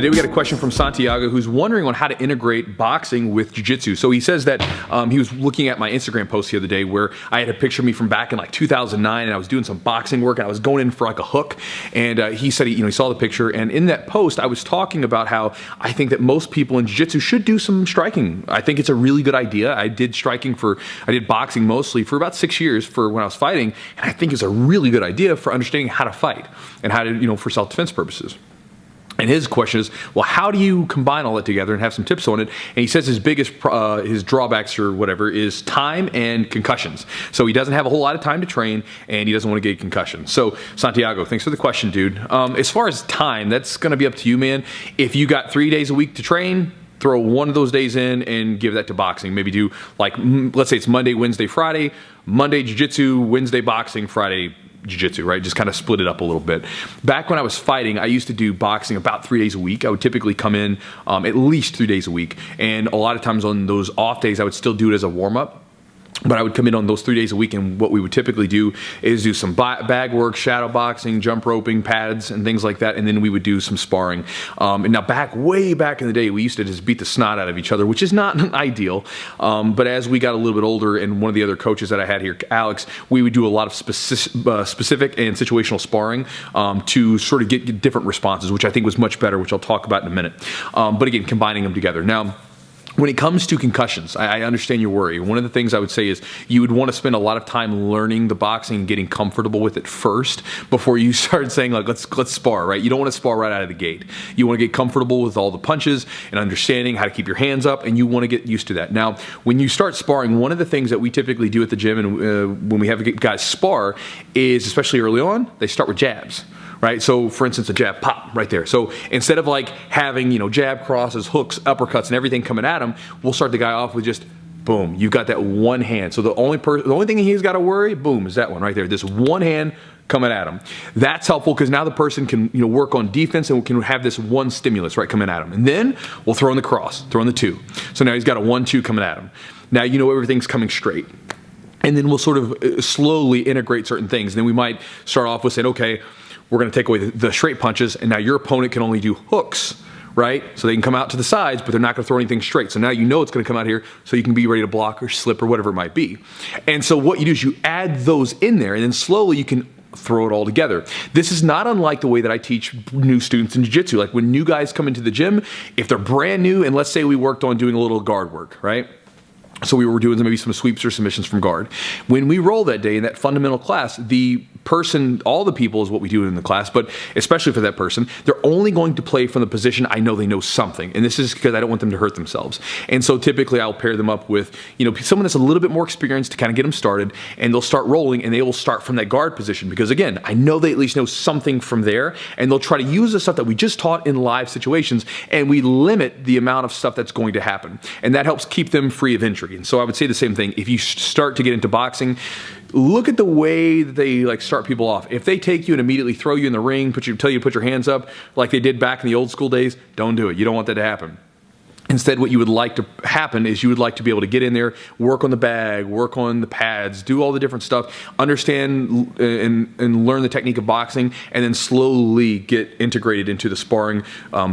Today we got a question from Santiago who's wondering on how to integrate boxing with jiu-jitsu. So he says that he was looking at my Instagram post the other day where I had a picture of me from back in like 2009 and I was doing some boxing work and I was going in for like a hook, and he said he saw the picture, and in that post I was talking about how I think that most people in jiu-jitsu should do some striking. I think it's a really good idea. I did boxing mostly for about 6 years for when I was fighting, and I think it's a really good idea for understanding how to fight and how to, for self-defense purposes. And his question is, well, how do you combine all that together and have some tips on it? And he says his biggest, his drawbacks or whatever is time and concussions. So he doesn't have a whole lot of time to train and he doesn't want to get a concussion. So Santiago, thanks for the question, dude. As far as time, that's going to be up to you, man. If you got 3 days a week to train, throw one of those days in and give that to boxing. Maybe do like, let's say it's Monday, Wednesday, Friday, Monday Jiu-Jitsu, Wednesday boxing, Friday Jiu-Jitsu, right? Just kind of split it up a little bit. Back when I was fighting, I used to do boxing about 3 days a week. I would typically come in at least 3 days a week. And a lot of times on those off days, I would still do it as a warm-up. But I would come in on those 3 days a week, and what we would typically do is do some bag work, shadow boxing, jump roping, pads, and things like that, and then we would do some sparring. And now way back in the day, we used to just beat the snot out of each other, which is not ideal. But as we got a little bit older, and one of the other coaches that I had here, Alex, we would do a lot of specific and situational sparring to sort of get different responses, which I think was much better, which I'll talk about in a minute. But again, combining them together. Now, when it comes to concussions, I understand your worry. One of the things I would say is you would want to spend a lot of time learning the boxing and getting comfortable with it first before you start saying, like, let's spar, right? You don't want to spar right out of the gate. You want to get comfortable with all the punches and understanding how to keep your hands up, and you want to get used to that. Now, when you start sparring, one of the things that we typically do at the gym and when we have guys spar is, especially early on, they start with jabs. Right? So for instance, a jab, pop, right there. So instead of like having, jab crosses, hooks, uppercuts, and everything coming at him, we'll start the guy off with just boom. You've got that one hand. So the only thing he's got to worry, boom, is that one right there. This one hand coming at him. That's helpful because now the person can, work on defense and can have this one stimulus, right, coming at him. And then we'll throw in the cross, throw in the two. So now he's got a 1-2 coming at him. Now everything's coming straight. And then we'll sort of slowly integrate certain things. And then we might start off with saying, okay, we're going to take away the straight punches, and now your opponent can only do hooks, right? So they can come out to the sides, but they're not going to throw anything straight. So now it's going to come out here, so you can be ready to block or slip or whatever it might be. And so what you do is you add those in there, and then slowly you can throw it all together. This is not unlike the way that I teach new students in jiu-jitsu. Like when new guys come into the gym, if they're brand new, and let's say we worked on doing a little guard work, right? So we were doing maybe some sweeps or submissions from guard. When we roll that day in that fundamental class, the person, all the people is what we do in the class, but especially for that person, they're only going to play from the position I know they know something. And this is because I don't want them to hurt themselves. And so typically I'll pair them up with, someone that's a little bit more experienced to kind of get them started, and they'll start rolling and they will start from that guard position because again, I know they at least know something from there, and they'll try to use the stuff that we just taught in live situations, and we limit the amount of stuff that's going to happen. And that helps keep them free of injury. And so I would say the same thing. If you start to get into boxing, look at the way that they start people off. If they take you and immediately throw you in the ring, tell you to put your hands up like they did back in the old school days, don't do it. You don't want that to happen. Instead, what you would like to happen is you would like to be able to get in there, work on the bag, work on the pads, do all the different stuff, understand and learn the technique of boxing, and then slowly get integrated into the sparring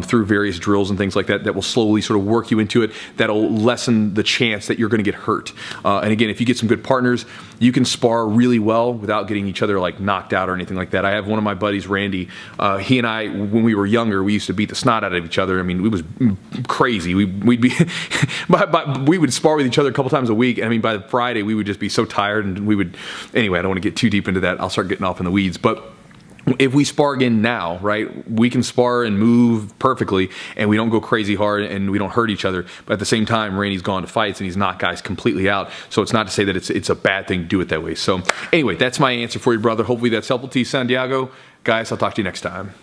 through various drills and things like that will slowly sort of work you into it. That'll lessen the chance that you're going to get hurt. And again, if you get some good partners, you can spar really well without getting each other knocked out or anything like that. I have one of my buddies, Randy. He and I, when we were younger, we used to beat the snot out of each other. I mean, it was crazy. We'd be, but we would spar with each other a couple times a week. And I mean, by Friday, we would just be so tired, and anyway, I don't want to get too deep into that. I'll start getting off in the weeds. But if we spar again now, right, we can spar and move perfectly, and we don't go crazy hard, and we don't hurt each other. But at the same time, Randy's gone to fights, and he's knocked guys completely out. So it's not to say that it's a bad thing to do it that way. So anyway, that's my answer for you, brother. Hopefully that's helpful to you, Santiago. Guys, I'll talk to you next time.